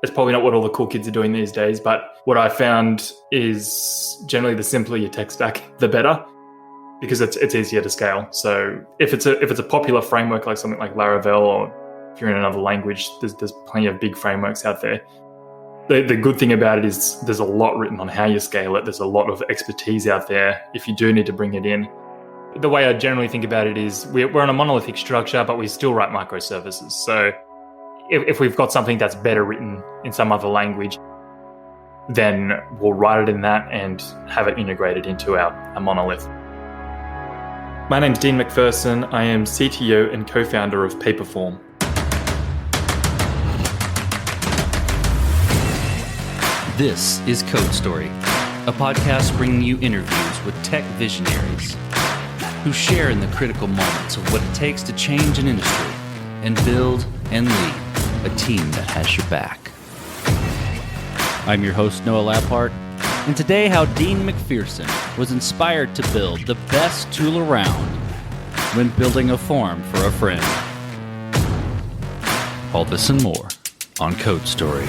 It's probably not what all the cool kids are doing these days, but what I found is generally the simpler your tech stack, the better, because it's easier to scale. So if it's a popular framework like something like Laravel, or if you're in another language, there's plenty of big frameworks out there. The good thing about it is there's a lot written on how you scale it. There's a lot of expertise out there if you do need to bring it in. The way I generally think about it is we're on a monolithic structure, but we still write microservices. So if we've got something that's better written in some other language, then we'll write it in that and have it integrated into our monolith. My name's Dean McPherson. I am CTO and co-founder of Paperform. This is Code Story, a podcast bringing you interviews with tech visionaries who share in the critical moments of what it takes to change an industry and build and lead a team that has your back. I'm your host, Noah Laphart, and today how Dean McPherson was inspired to build the best tool around when building a form for a friend. All this and more on Code Story.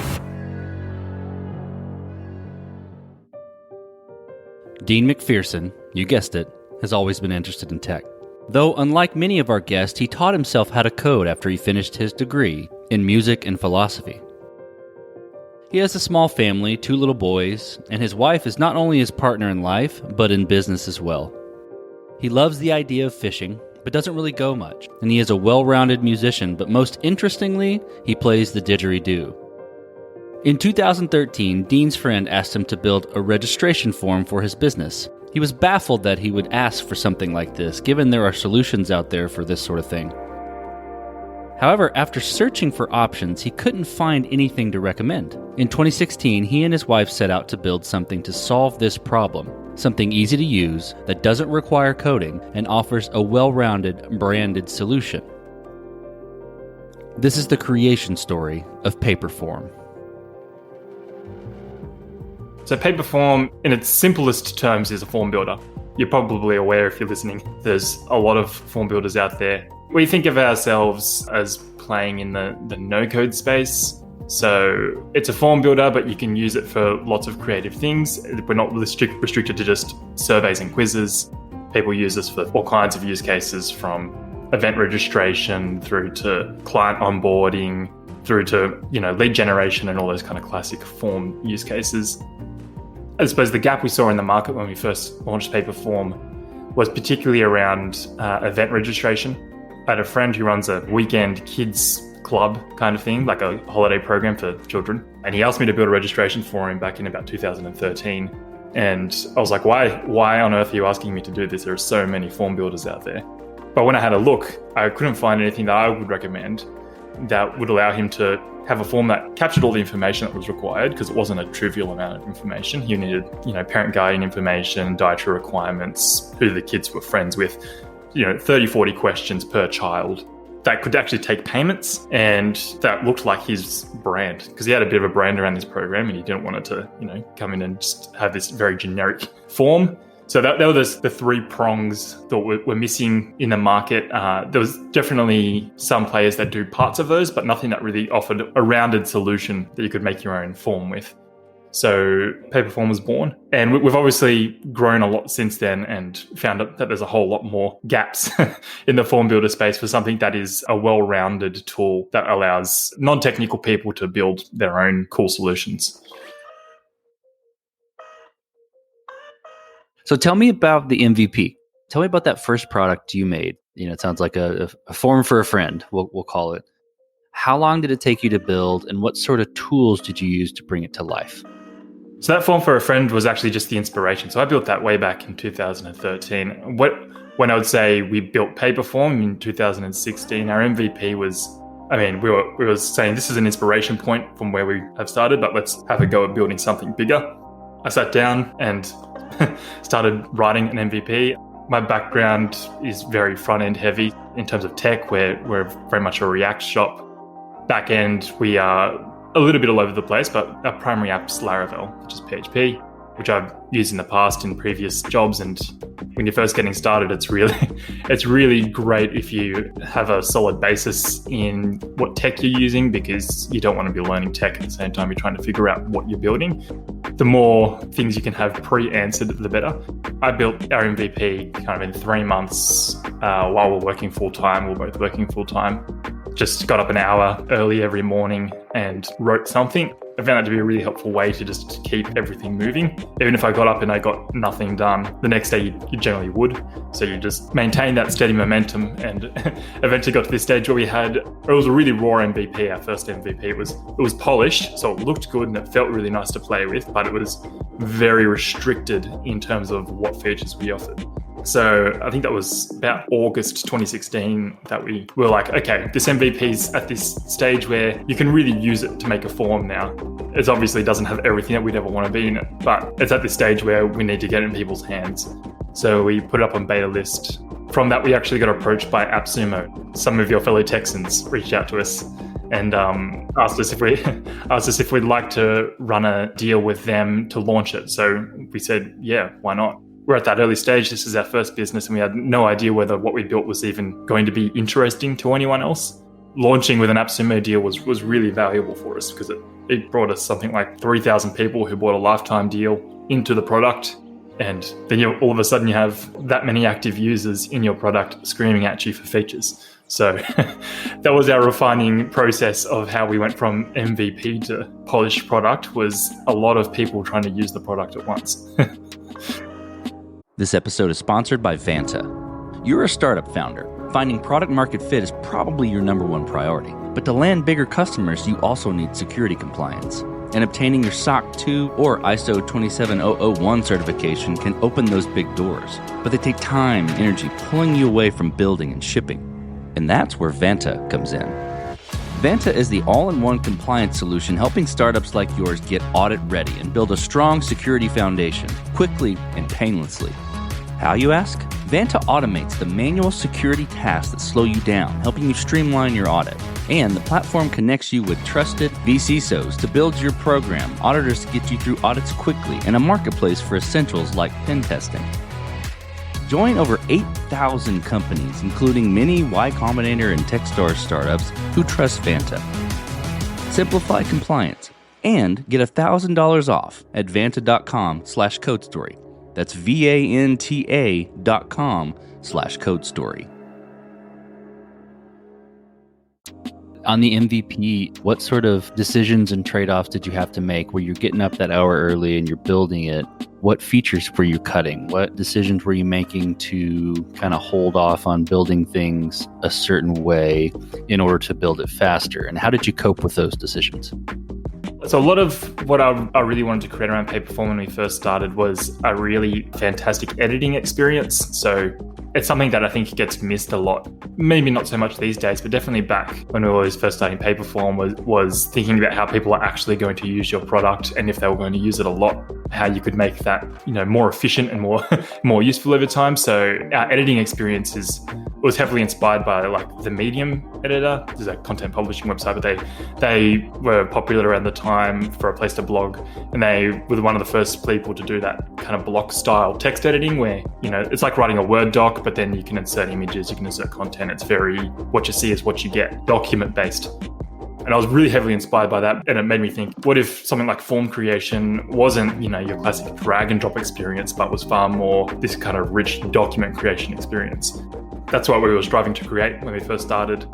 Dean McPherson, you guessed it, has always been interested in tech. Though, unlike many of our guests, he taught himself how to code after he finished his degree in music and philosophy. He has a small family, 2 little boys, and his wife is not only his partner in life, but in business as well. He loves the idea of fishing, but doesn't really go much, and he is a well-rounded musician, but most interestingly, he plays the didgeridoo. In 2013, Dean's friend asked him to build a registration form for his business. He was baffled that he would ask for something like this, given there are solutions out there for this sort of thing. However, after searching for options, he couldn't find anything to recommend. In 2016, he and his wife set out to build something to solve this problem, something easy to use that doesn't require coding and offers a well-rounded, branded solution. This is the creation story of Paperform. So Paperform, in its simplest terms, is a form builder. You're probably aware if you're listening, there's a lot of form builders out there. We think of ourselves as playing in the no-code space. So it's a form builder, but you can use it for lots of creative things. We're not restricted to just surveys and quizzes. People use this for all kinds of use cases, from event registration through to client onboarding, through to lead generation and all those kind of classic form use cases. I suppose the gap we saw in the market when we first launched Paperform was particularly around event registration. I had a friend who runs a weekend kids club kind of thing, like a holiday program for children. And he asked me to build a registration for him back in about 2013. And I was like, why on earth are you asking me to do this? There are so many form builders out there. But when I had a look, I couldn't find anything that I would recommend that would allow him to have a form that captured all the information that was required, because it wasn't a trivial amount of information. You needed, parent guardian information, dietary requirements, who the kids were friends with, 30, 40 questions per child that could actually take payments, and that looked like his brand, because he had a bit of a brand around this program and he didn't want it to, come in and just have this very generic form. So that were the 3 prongs that were missing in the market. There was definitely some players that do parts of those, but nothing that really offered a rounded solution that you could make your own form with. So Paperform was born. And we've obviously grown a lot since then and found that there's a whole lot more gaps in the form builder space for something that is a well-rounded tool that allows non-technical people to build their own cool solutions. So tell me about the MVP. Tell me about that first product you made. It sounds like a form for a friend, we'll call it. How long did it take you to build, and what sort of tools did you use to bring it to life? So that form for a friend was actually just the inspiration. So I built that way back in 2013. When I would say we built Paperform in 2016, our MVP was, we were saying this is an inspiration point from where we have started, but let's have a go at building something bigger. I sat down and started writing an MVP. My background is very front-end heavy in terms of tech. We're very much a React shop. Back-end, we are a little bit all over the place, but our primary app is Laravel, which is PHP. which I've used in the past in previous jobs. And when you're first getting started, it's really great if you have a solid basis in what tech you're using, because you don't want to be learning tech at the same time you're trying to figure out what you're building. The more things you can have pre-answered, the better. I built our MVP kind of in 3 months while we're working full-time. We're both working full-time. Just got up an hour early every morning and wrote something. I found that to be a really helpful way to just keep everything moving. Even if I got up and I got nothing done, the next day you generally would. So you just maintain that steady momentum, and eventually got to this stage where it was a really raw MVP, our first MVP. It was polished, so it looked good and it felt really nice to play with, but it was very restricted in terms of what features we offered. So I think that was about August 2016 that we were like, okay, this MVP's at this stage where you can really use it to make a form now. It obviously doesn't have everything that we'd ever want to be in it, but it's at this stage where we need to get it in people's hands. So we put it up on beta list. From that, we actually got approached by AppSumo. Some of your fellow Texans reached out to us and asked us if we'd like to run a deal with them to launch it. So we said, yeah, why not? We're at that early stage. This is our first business, and we had no idea whether what we built was even going to be interesting to anyone else. Launching with an AppSumo deal was really valuable for us, because it brought us something like 3,000 people who bought a lifetime deal into the product. And then all of a sudden you have that many active users in your product screaming at you for features. So that was our refining process of how we went from MVP to polished product, was a lot of people trying to use the product at once. This episode is sponsored by Vanta. You're a startup founder. Finding product market fit is probably your number one priority. But to land bigger customers, you also need security compliance. And obtaining your SOC 2 or ISO 27001 certification can open those big doors. But they take time and energy, pulling you away from building and shipping. And that's where Vanta comes in. Vanta is the all-in-one compliance solution helping startups like yours get audit ready and build a strong security foundation quickly and painlessly. How, you ask? Vanta automates the manual security tasks that slow you down, helping you streamline your audit. And the platform connects you with trusted VCSOs to build your program, auditors to get you through audits quickly, and a marketplace for essentials like pen testing. Join over 8,000 companies, including many Y Combinator and Techstars startups who trust Vanta. Simplify compliance and get $1,000 off at vanta.com/codestory. That's VANTA.com/codestory. On the MVP, what sort of decisions and trade-offs did you have to make where you're getting up that hour early and you're building it? What features were you cutting? What decisions were you making to kind of hold off on building things a certain way in order to build it faster? And how did you cope with those decisions? So a lot of what I really wanted to create around Paperform when we first started was a really fantastic editing experience. So it's something that I think gets missed a lot. Maybe not so much these days, but definitely back when we were always first starting Paperform was thinking about how people are actually going to use your product, and if they were going to use it a lot, how you could make that more efficient and more useful over time. So our editing experience was heavily inspired by like the Medium editor. There's a content publishing website, but they were popular around the time for a place to blog, and they were one of the first people to do that kind of block style text editing where it's like writing a Word doc, but then you can insert images, you can insert content. It's very what you see is what you get, document based. And I was really heavily inspired by that, and it made me think, what if something like form creation wasn't your classic drag and drop experience, but was far more this kind of rich document creation experience? That's what we were striving to create when we first started.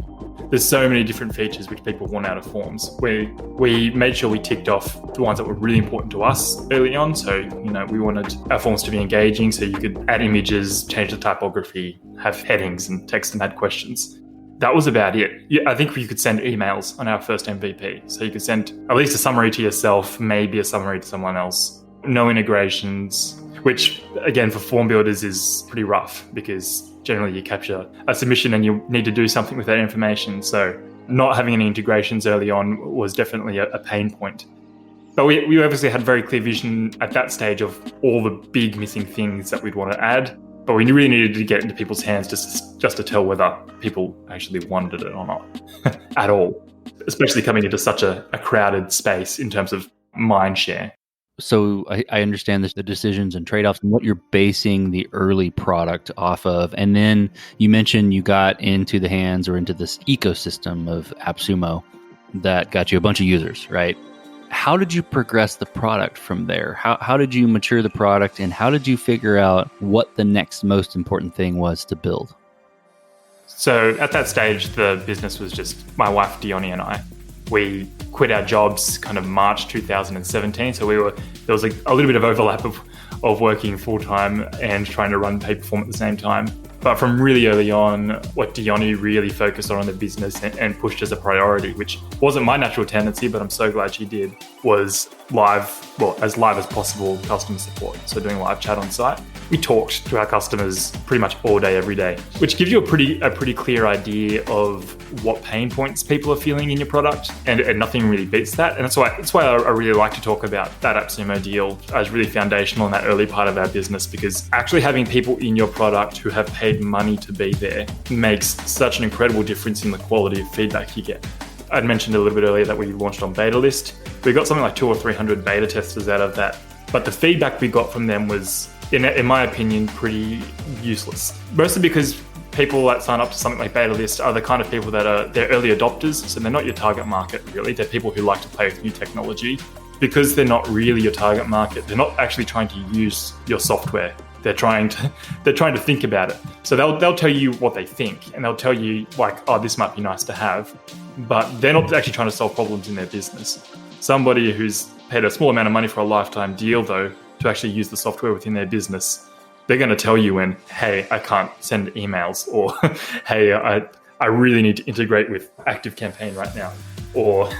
There's so many different features which people want out of forms. We made sure we ticked off the ones that were really important to us early on. So, we wanted our forms to be engaging, so you could add images, change the typography, have headings and text and add questions. That was about it. I think you could send emails on our first MVP. So you could send at least a summary to yourself, maybe a summary to someone else. No integrations, which again for form builders is pretty rough because generally you capture a submission and you need to do something with that information. So not having any integrations early on was definitely a pain point. But we obviously had very clear vision at that stage of all the big missing things that we'd want to add. But we really needed to get into people's hands just to tell whether people actually wanted it or not at all, especially coming into such a crowded space in terms of mind share. So I understand the decisions and trade-offs and what you're basing the early product off of. And then you mentioned you got into the hands or into this ecosystem of AppSumo that got you a bunch of users, right? How did you progress the product from there? How did you mature the product, and how did you figure out what the next most important thing was to build? So at that stage, the business was just my wife, Dione, and I. We quit our jobs kind of March 2017. So there was a little bit of overlap of working full-time and trying to run Paperform at the same time. But from really early on, what Dione really focused on the business and pushed as a priority, which wasn't my natural tendency, but I'm so glad she did, was as live as possible customer support. So doing live chat on site. We talked to our customers pretty much all day, every day, which gives you a pretty clear idea of what pain points people are feeling in your product, and nothing really beats that. And that's why I really like to talk about that AppSumo deal as really foundational in that early part of our business, because actually having people in your product who have paid money to be there makes such an incredible difference in the quality of feedback you get. I'd mentioned a little bit earlier that we launched on beta list. We got something like 200 or 300 beta testers out of that, but the feedback we got from them was, in my opinion, pretty useless. Mostly because people that sign up to something like beta list are the kind of people that they're early adopters, so they're not your target market really. They're people who like to play with new technology. Because they're not really your target market, they're not actually trying to use your software. They're trying to think about it. So they'll tell you what they think, and they'll tell you like, oh, this might be nice to have, but they're not actually trying to solve problems in their business. Somebody who's paid a small amount of money for a lifetime deal, though, to actually use the software within their business, they're going to tell you when, hey, I can't send emails, or hey, I really need to integrate with ActiveCampaign right now, or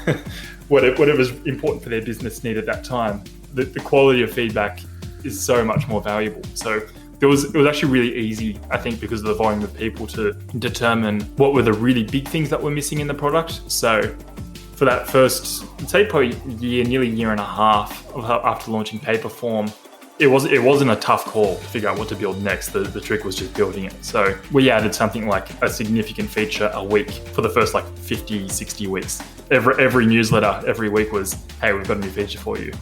whatever's important for their business need at that time. The quality of feedback is so much more valuable. So it was actually really easy, I think, because of the volume of people, to determine what were the really big things that were missing in the product. So for that first, I'd say probably nearly year and a half after launching Paperform, it wasn't a tough call to figure out what to build next. The trick was just building it. So we added something like a significant feature a week for the first 50, 60 weeks. Every newsletter every week was, hey, we've got a new feature for you,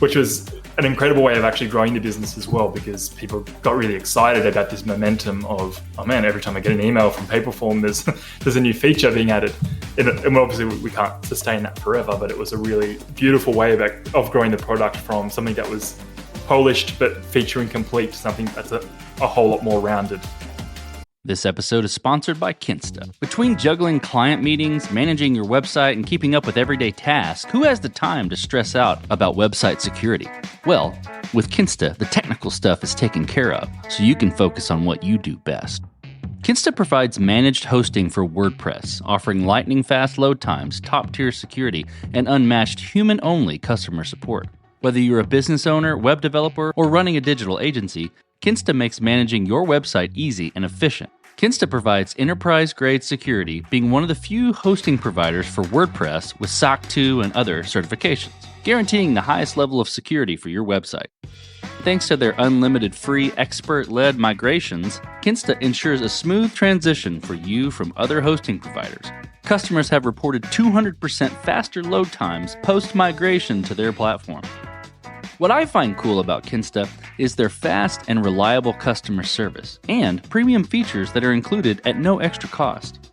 which was an incredible way of actually growing the business as well, because people got really excited about this momentum of, oh man, every time I get an email from Paperform, there's a new feature being added. And obviously we can't sustain that forever, but it was a really beautiful way of growing the product from something that was polished but feature incomplete to something that's a whole lot more rounded. This episode is sponsored by Kinsta. Between juggling client meetings, managing your website, and keeping up with everyday tasks, who has the time to stress out about website security? Well, with Kinsta, the technical stuff is taken care of, so you can focus on what you do best. Kinsta provides managed hosting for WordPress, offering lightning-fast load times, top-tier security, and unmatched human-only customer support. Whether you're a business owner, web developer, or running a digital agency, Kinsta makes managing your website easy and efficient. Kinsta provides enterprise-grade security, being one of the few hosting providers for WordPress with SOC 2 and other certifications, guaranteeing the highest level of security for your website. Thanks to their unlimited free expert-led migrations, Kinsta ensures a smooth transition for you from other hosting providers. Customers have reported 200% faster load times post-migration to their platform. What I find cool about Kinsta is their fast and reliable customer service and premium features that are included at no extra cost.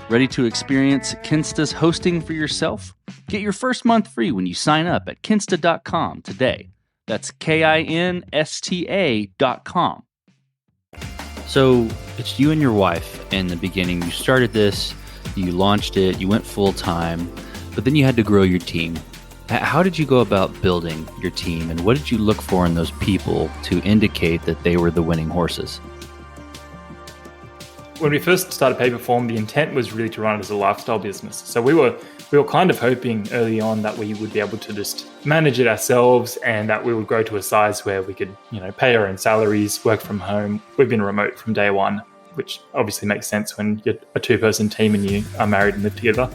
Ready to experience Kinsta's hosting for yourself? Get your first month free when you sign up at kinsta.com today. That's KINSTA.com. So it's you and your wife in the beginning. You started this, you launched it, you went full time, but then you had to grow your team. How did you go about building your team, and what did you look for in those people to indicate that they were the winning horses? When we first started Paperform, the intent was really to run it as a lifestyle business. So we were kind of hoping early on that we would be able to just manage it ourselves, and that we would grow to a size where we could, pay our own salaries, work from home. We've been remote from day one, which obviously makes sense when you're a two-person team and you are married and live together.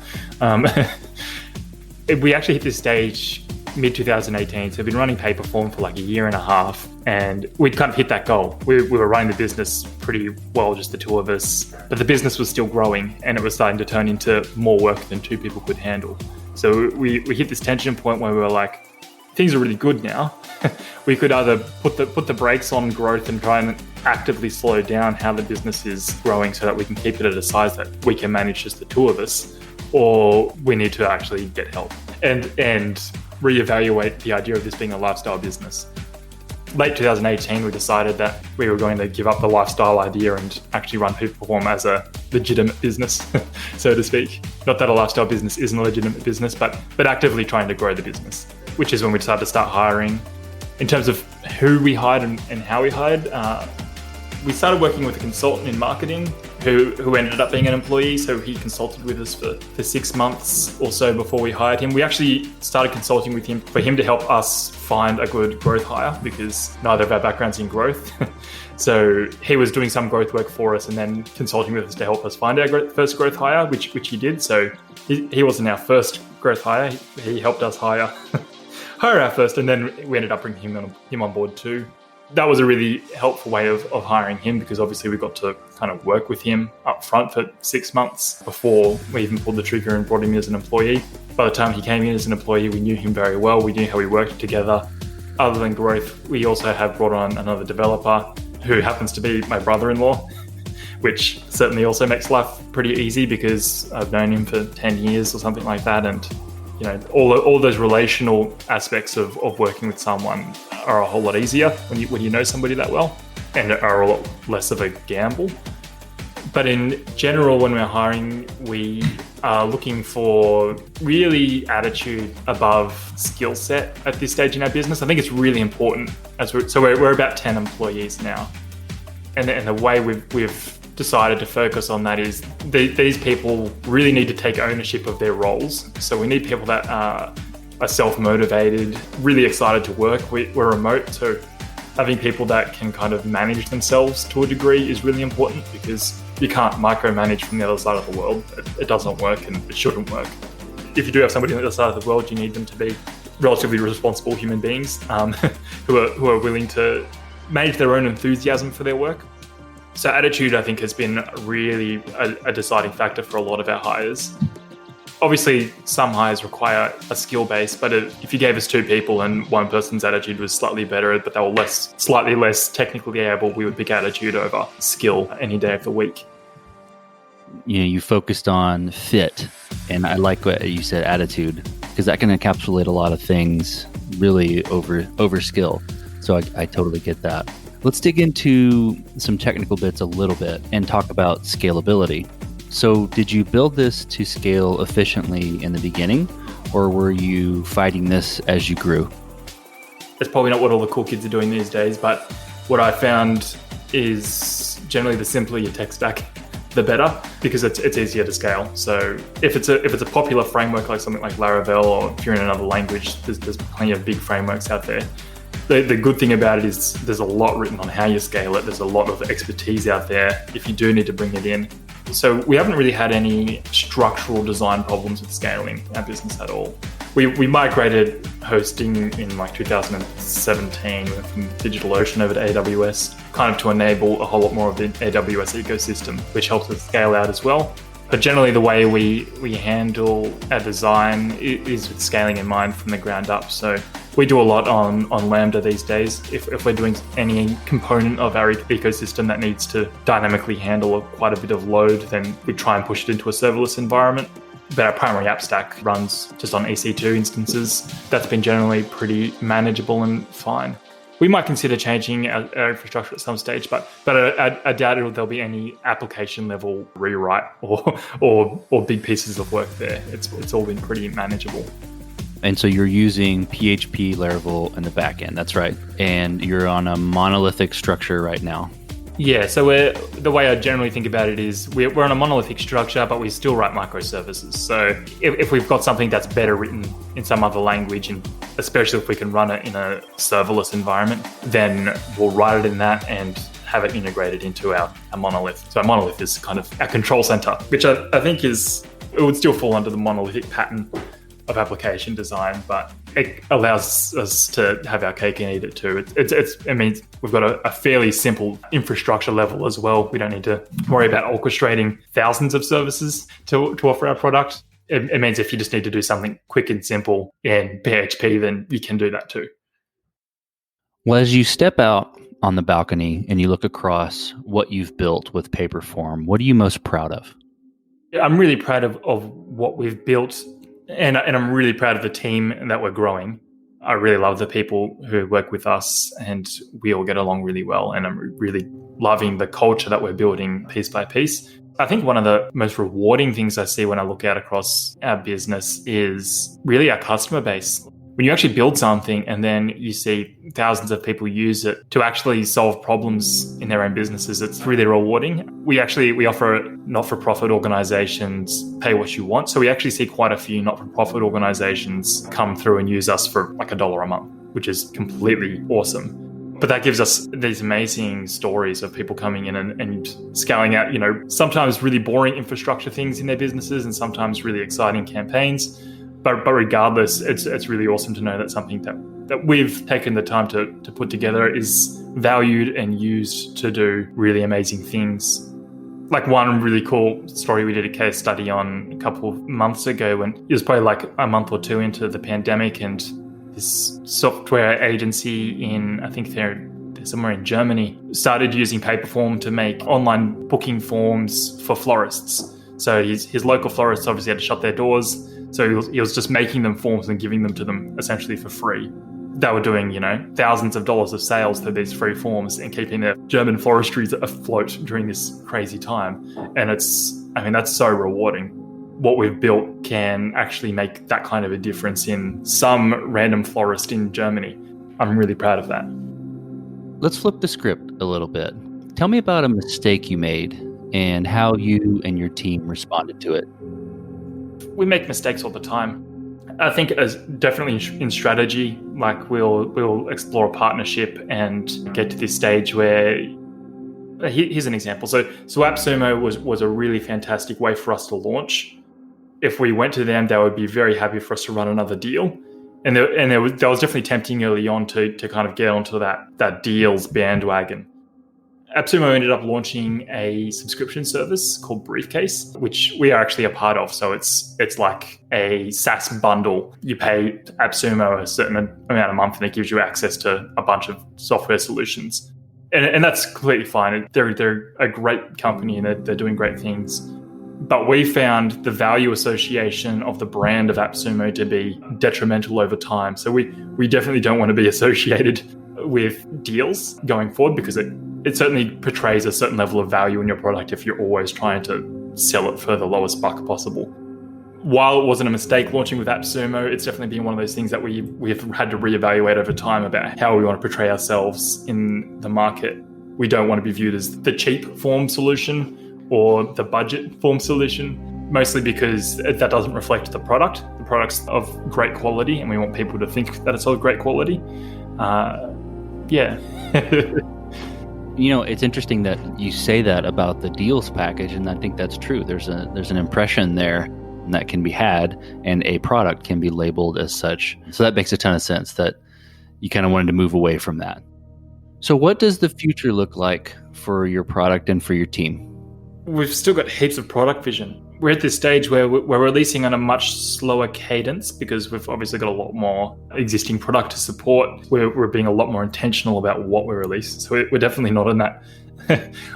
We actually hit this stage mid-2018, so we've been running Paperform for like a year and a half, and we'd kind of hit that goal. We were running the business pretty well, just the two of us, but the business was still growing, and it was starting to turn into more work than two people could handle. So we hit this tension point where we were like, things are really good now. We could either put the brakes on growth and try and actively slow down how the business is growing so that we can keep it at a size that we can manage just the two of us, or we need to actually get help and reevaluate the idea of this being a lifestyle business. Late 2018, we decided that we were going to give up the lifestyle idea and actually run Paperform as a legitimate business, so to speak. Not that a lifestyle business isn't a legitimate business, but actively trying to grow the business, which is when we decided to start hiring. In terms of who we hired and how we hired, we started working with a consultant in marketing who ended up being an employee. So he consulted with us for 6 months or so before we hired him. We actually started consulting with him for him to help us find a good growth hire, because neither of our backgrounds in growth. So he was doing some growth work for us and then consulting with us to help us find our first growth hire, which he did. So he wasn't our first growth hire. He helped us hire our first, and then we ended up bringing him on board too. That was a really helpful way of hiring him, because obviously we got to kind of work with him up front for 6 months before we even pulled the trigger and brought him in as an employee. By the time he came in as an employee, we knew him very well. We knew how we worked together. Other than growth, we also have brought on another developer who happens to be my brother-in-law, which certainly also makes life pretty easy because I've known him for 10 years or something like that. And all those relational aspects of working with someone are a whole lot easier when you know somebody that well, and are a lot less of a gamble. But in general, when we're hiring, we are looking for really attitude above skill set at this stage in our business. I think it's really important. We're about 10 employees now, and the way we've decided to focus on that is these people really need to take ownership of their roles. So we need people that are self-motivated, really excited to work. We're remote, so having people that can kind of manage themselves to a degree is really important, because you can't micromanage from the other side of the world. It doesn't work, and it shouldn't work. If you do have somebody on the other side of the world, you need them to be relatively responsible human beings who are willing to manage their own enthusiasm for their work. So attitude, I think, has been really a deciding factor for a lot of our hires. Obviously, some hires require a skill base, but if you gave us 2 people and one person's attitude was slightly better, but they were slightly less technically able, we would pick attitude over skill any day of the week. You focused on fit, and I like what you said, attitude, because that can encapsulate a lot of things really over skill. So I totally get that. Let's dig into some technical bits a little bit and talk about scalability. So did you build this to scale efficiently in the beginning, or were you fighting this as you grew? It's probably not what all the cool kids are doing these days, but what I found is generally the simpler your tech stack, the better, because it's easier to scale. So if it's a popular framework like something like Laravel, or if you're in another language, there's plenty of big frameworks out there. The good thing about it is there's a lot written on how you scale it. There's a lot of expertise out there if you do need to bring it in. So we haven't really had any structural design problems with scaling our business at all. We migrated hosting in like 2017 from DigitalOcean over to AWS, kind of to enable a whole lot more of the AWS ecosystem, which helps us scale out as well. But generally the way we handle our design is with scaling in mind from the ground up. So we do a lot on Lambda these days. If we're doing any component of our ecosystem that needs to dynamically handle quite a bit of load, then we try and push it into a serverless environment. But our primary app stack runs just on EC2 instances. That's been generally pretty manageable and fine. We might consider changing our infrastructure at some stage, but I doubt there'll be any application level rewrite or big pieces of work there. It's all been pretty manageable. And so you're using PHP Laravel in the backend, that's right. And you're on a monolithic structure right now. Yeah, so the way I generally think about it is we're on a monolithic structure, but we still write microservices. So if we've got something that's better written in some other language, and especially if we can run it in a serverless environment, then we'll write it in that and have it integrated into our monolith. So our monolith is kind of our control center, which I think it would still fall under the monolithic pattern of application design, but it allows us to have our cake and eat it too. It means we've got a fairly simple infrastructure level as well. We don't need to worry about orchestrating thousands of services to offer our product. it means if you just need to do something quick and simple in PHP, then you can do that too. Well, as you step out on the balcony and you look across what you've built with Paperform, what are you most proud of? I'm really proud of what we've built, and I'm really proud of the team that we're growing. I really love the people who work with us, and we all get along really well, and I'm really loving the culture that we're building piece by piece. I think one of the most rewarding things I see when I look out across our business is really our customer base. When you actually build something and then you see thousands of people use it to actually solve problems in their own businesses, it's really rewarding. We offer not-for-profit organizations pay what you want. So we actually see quite a few not-for-profit organizations come through and use us for like $1 a month, which is completely awesome. But that gives us these amazing stories of people coming in and scaling out, sometimes really boring infrastructure things in their businesses and sometimes really exciting campaigns. But regardless, it's really awesome to know that something that we've taken the time to put together is valued and used to do really amazing things. Like one really cool story we did a case study on a couple of months ago when it was probably like a month or two into the pandemic, and this software agency I think they're somewhere in Germany, started using Paperform to make online booking forms for florists. So his local florists obviously had to shut their doors. So he was just making them forms and giving them to them essentially for free. They were doing, thousands of dollars of sales through these free forms and keeping their German forestries afloat during this crazy time. And that's so rewarding. What we've built can actually make that kind of a difference in some random florist in Germany. I'm really proud of that. Let's flip the script a little bit. Tell me about a mistake you made and how you and your team responded to it. We make mistakes all the time. I think as definitely in strategy, like we'll explore a partnership and get to this stage where, here's an example. So AppSumo was a really fantastic way for us to launch. If we went to them, they would be very happy for us to run another deal. And that was definitely tempting early on to kind of get onto that deals bandwagon. AppSumo ended up launching a subscription service called Briefcase, which we are actually a part of. So it's like a SaaS bundle. You pay AppSumo a certain amount a month and it gives you access to a bunch of software solutions. And that's completely fine. They're a great company and they're doing great things. But we found the value association of the brand of AppSumo to be detrimental over time. So we definitely don't want to be associated with deals going forward, because it certainly portrays a certain level of value in your product if you're always trying to sell it for the lowest buck possible. While it wasn't a mistake launching with AppSumo, it's definitely been one of those things that we've had to reevaluate over time about how we want to portray ourselves in the market. We don't want to be viewed as the cheap form solution or the budget form solution, mostly because that doesn't reflect the product. The product's of great quality and we want people to think that it's of great quality. It's interesting that you say that about the deals package, and I think that's true. There's an impression there that can be had, and a product can be labeled as such. So that makes a ton of sense that you kind of wanted to move away from that. So what does the future look like for your product and for your team? We've still got heaps of product vision. We're at this stage where we're releasing on a much slower cadence because we've obviously got a lot more existing product to support. We're being a lot more intentional about what we release. So we're definitely not in that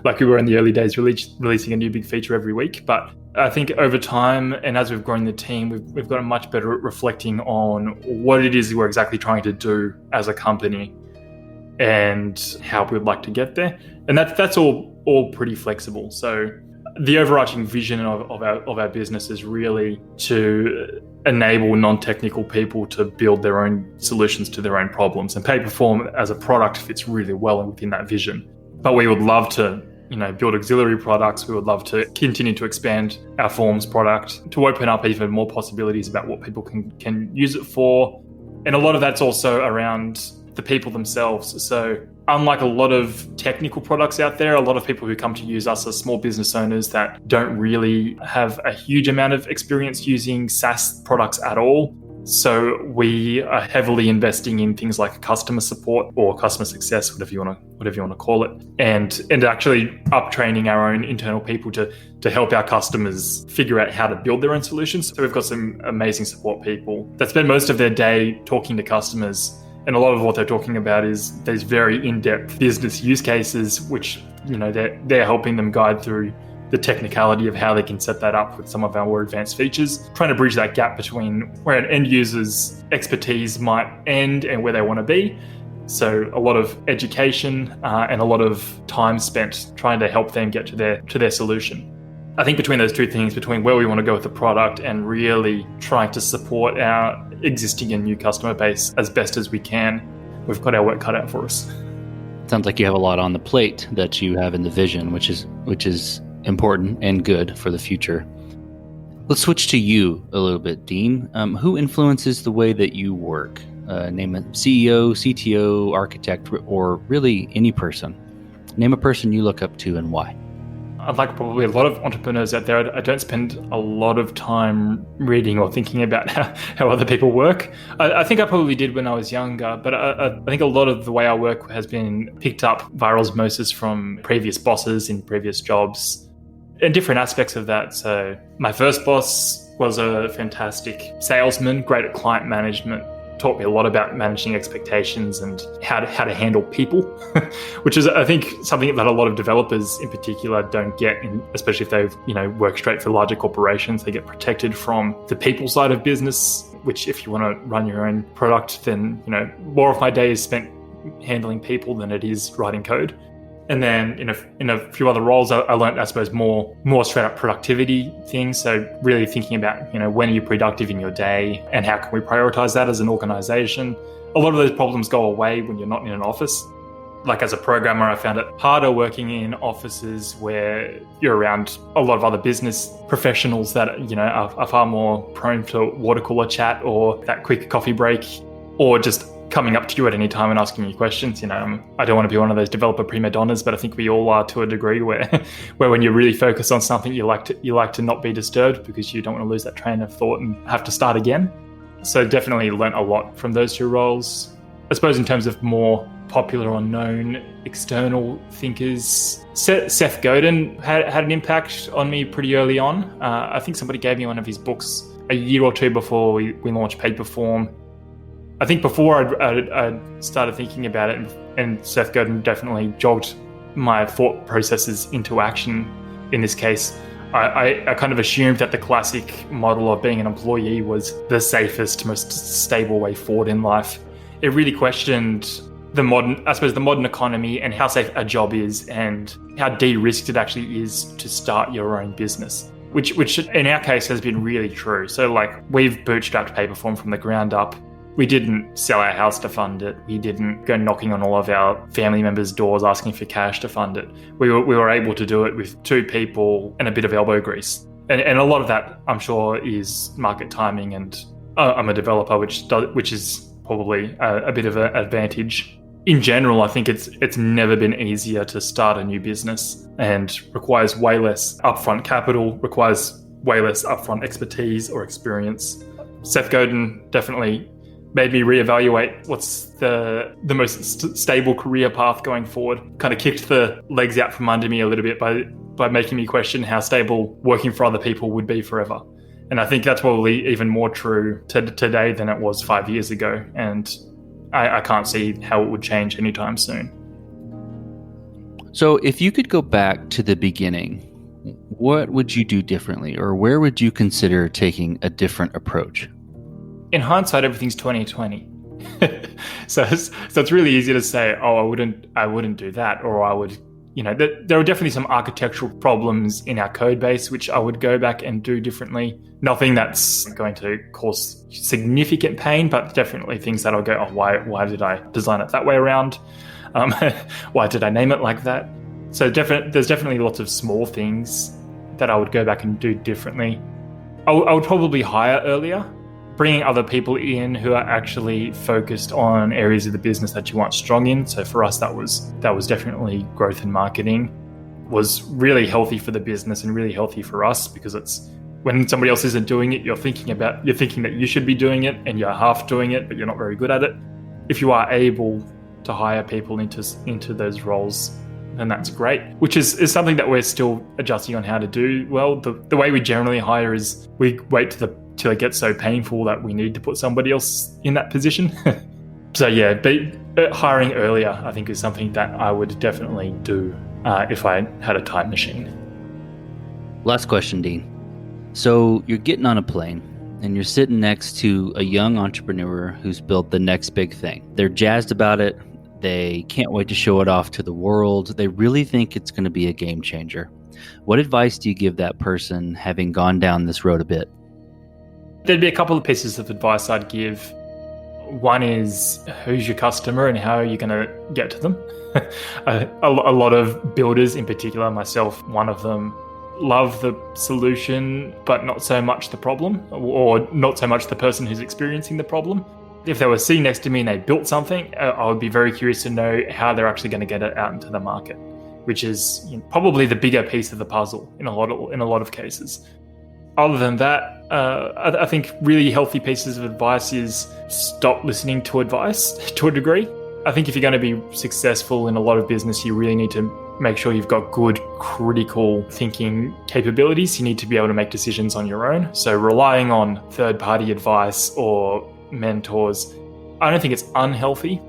like we were in the early days, releasing a new big feature every week. But I think over time, and as we've grown the team, we've gotten much better at reflecting on what it is we're exactly trying to do as a company and how we'd like to get there. And that's all pretty flexible. So the overarching vision of our business is really to enable non-technical people to build their own solutions to their own problems. And Paperform as a product fits really well within that vision. But we would love to, build auxiliary products. We would love to continue to expand our forms product to open up even more possibilities about what people can use it for. And a lot of that's also around the people themselves. So unlike a lot of technical products out there, a lot of people who come to use us are small business owners that don't really have a huge amount of experience using SaaS products at all. So we are heavily investing in things like customer support or customer success, whatever you want to call it, and actually up training our own internal people to help our customers figure out how to build their own solutions. So we've got some amazing support people that spend most of their day talking to customers, and a lot of what they're talking about is these very in-depth business use cases, which they're helping them guide through the technicality of how they can set that up with some of our more advanced features, trying to bridge that gap between where an end user's expertise might end and where they want to be. So a lot of education and a lot of time spent trying to help them get to their solution. I think between those two things, between where we want to go with the product and really trying to support our existing and new customer base as best as we can, we've got our work cut out for us. Sounds like you have a lot on the plate that you have in the vision, which is important and good for the future. Let's switch to you a little bit, Dean. Who influences the way that you work? Name a CEO, CTO, architect, or really any person. Name a person you look up to and why. Like probably a lot of entrepreneurs out there, I don't spend a lot of time reading or thinking about how other people work. I think I probably did when I was younger, but I think a lot of the way I work has been picked up via osmosis from previous bosses in previous jobs and different aspects of that. So my first boss was a fantastic salesman, great at client management, taught me a lot about managing expectations and how to handle people, which is, I think, something that a lot of developers in particular don't get, especially if they've, work straight for larger corporations. They get protected from the people side of business, which if you want to run your own product, then, more of my day is spent handling people than it is writing code. And then in a few other roles, I learned, I suppose, more straight up productivity things. So really thinking about, when are you productive in your day and how can we prioritize that as an organization? A lot of those problems go away when you're not in an office. Like as a programmer, I found it harder working in offices where you're around a lot of other business professionals that, are far more prone to water cooler chat or that quick coffee break, or just coming up to you at any time and asking you questions. I don't want to be one of those developer prima donnas, but I think we all are to a degree where when you're really focused on something, you like to not be disturbed because you don't want to lose that train of thought and have to start again. So definitely learnt a lot from those two roles. I suppose in terms of more popular or known external thinkers, Seth Godin had an impact on me pretty early on. I think somebody gave me one of his books a year or two before we launched Paperform. I think before I'd started thinking about it, and Seth Godin definitely jogged my thought processes into action in this case. I kind of assumed that the classic model of being an employee was the safest, most stable way forward in life. It really questioned the modern economy and how safe a job is and how de-risked it actually is to start your own business, which in our case has been really true. So we've bootstrapped Paperform from the ground up. We didn't sell our house to fund it. We didn't go knocking on all of our family members' doors asking for cash to fund it. We were able to do it with 2 people and a bit of elbow grease. And a lot of that, I'm sure, is market timing. And I'm a developer, which is probably a bit of an advantage. In general, I think it's never been easier to start a new business and requires way less upfront capital, requires way less upfront expertise or experience. Seth Godin definitely made me reevaluate what's the most stable career path going forward. Kind of kicked the legs out from under me a little bit by making me question how stable working for other people would be forever. And I think that's probably even more true today than it was 5 years ago. And I can't see how it would change anytime soon. So if you could go back to the beginning, what would you do differently, or where would you consider taking a different approach? In hindsight, everything's 20/20. So it's really easy to say, oh, I wouldn't do that, or I would, there are definitely some architectural problems in our code base which I would go back and do differently. Nothing that's going to cause significant pain, but definitely things that I'll go, oh, why did I design it that way around? Why did I name it like that? So there's definitely lots of small things that I would go back and do differently. I would probably hire earlier. Bringing other people in who are actually focused on areas of the business that you aren't strong in. So for us, that was definitely growth and marketing. Was really healthy for the business and really healthy for us because it's When somebody else isn't doing it, you're thinking that you should be doing it and you're half doing it, but you're not very good at it. If you are able to hire people into those roles, then that's great, which is something that we're still adjusting on how to do. Well, the way we generally hire is we wait till it gets so painful that we need to put somebody else in that position. So yeah, hiring earlier, I think, is something that I would definitely do if I had a time machine. Last question, Dean. So you're getting on a plane and you're sitting next to a young entrepreneur who's built the next big thing. They're jazzed about it. They can't wait to show it off to the world. They really think it's going to be a game changer. What advice do you give that person, having gone down this road a bit? There'd be a couple of pieces of advice I'd give. One is, who's your customer and how are you going to get to them? A lot of builders, in particular, myself, one of them, love the solution, but not so much the problem, or not so much the person who's experiencing the problem. If they were sitting next to me and they built something, I would be very curious to know how they're actually going to get it out into the market, which is probably the bigger piece of the puzzle in a lot of cases. Other than that, I think really healthy pieces of advice is stop listening to advice to a degree. I think if you're going to be successful in a lot of business, you really need to make sure you've got good critical thinking capabilities. You need to be able to make decisions on your own. So relying on third-party advice or mentors, I don't think it's unhealthy.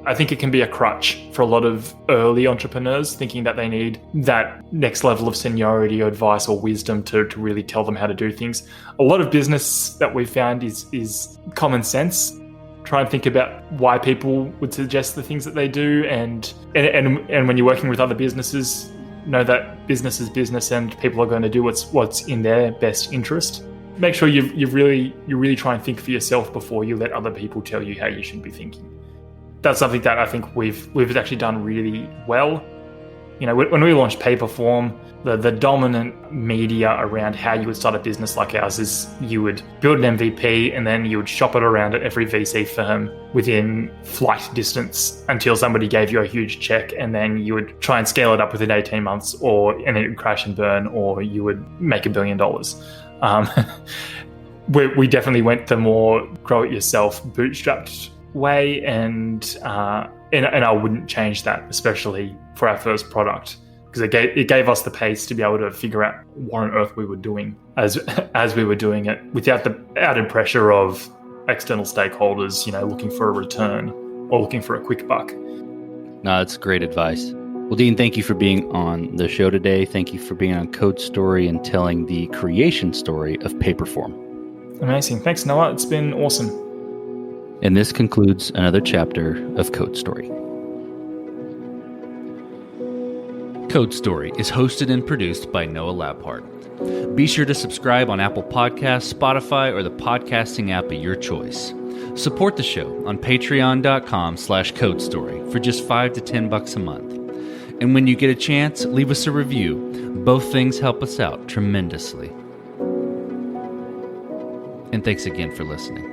I think it can be a crutch for a lot of early entrepreneurs, thinking that they need that next level of seniority or advice or wisdom to really tell them how to do things. A lot of business that we've found is common sense. Try and think about why people would suggest the things that they do, and when you're working with other businesses, know that business is business and people are going to do what's in their best interest. Make sure you really try and think for yourself before you let other people tell you how you should be thinking. That's something that I think we've actually done really well. When we launched Paperform, the dominant media around how you would start a business like ours is you would build an MVP and then you would shop it around at every VC firm within flight distance until somebody gave you a huge check, and then you would try and scale it up within 18 months and it would crash and burn, or you would make $1 billion. We definitely went the more grow it yourself, bootstrapped way, and I wouldn't change that, especially for our first product, because it gave us the pace to be able to figure out what on earth we were doing as we were doing it, without the added pressure of external stakeholders, looking for a return or looking for a quick buck. No, that's great advice. Well, Dean, thank you for being on the show today. Thank you for being on Code Story and telling the creation story of Paperform. Amazing. Thanks, Noah. It's been awesome. And this concludes another chapter of Code Story. Code Story is hosted and produced by Noah Labhart. Be sure to subscribe on Apple Podcasts, Spotify, or the podcasting app of your choice. Support the show on patreon.com/codestory for just $5 to $10 a month. And when you get a chance, leave us a review. Both things help us out tremendously. And thanks again for listening.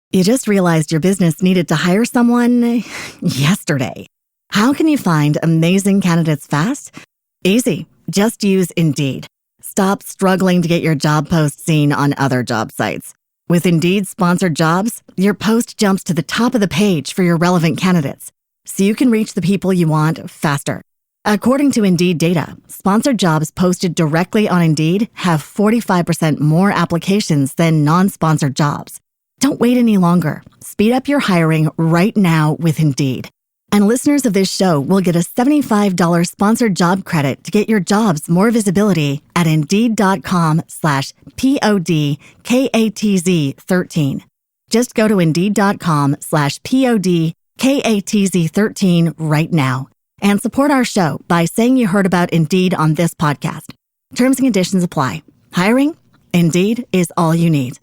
You just realized your business needed to hire someone yesterday. How can you find amazing candidates fast? Easy. Just use Indeed. Stop struggling to get your job post seen on other job sites. With Indeed sponsored jobs, your post jumps to the top of the page for your relevant candidates, so you can reach the people you want faster. According to Indeed data, sponsored jobs posted directly on Indeed have 45% more applications than non-sponsored jobs. Don't wait any longer. Speed up your hiring right now with Indeed. And listeners of this show will get a $75 sponsored job credit to get your jobs more visibility at Indeed.com/PODKATZ13. Just go to Indeed.com/PODKATZ13 right now and support our show by saying you heard about Indeed on this podcast. Terms and conditions apply. Hiring? Indeed is all you need.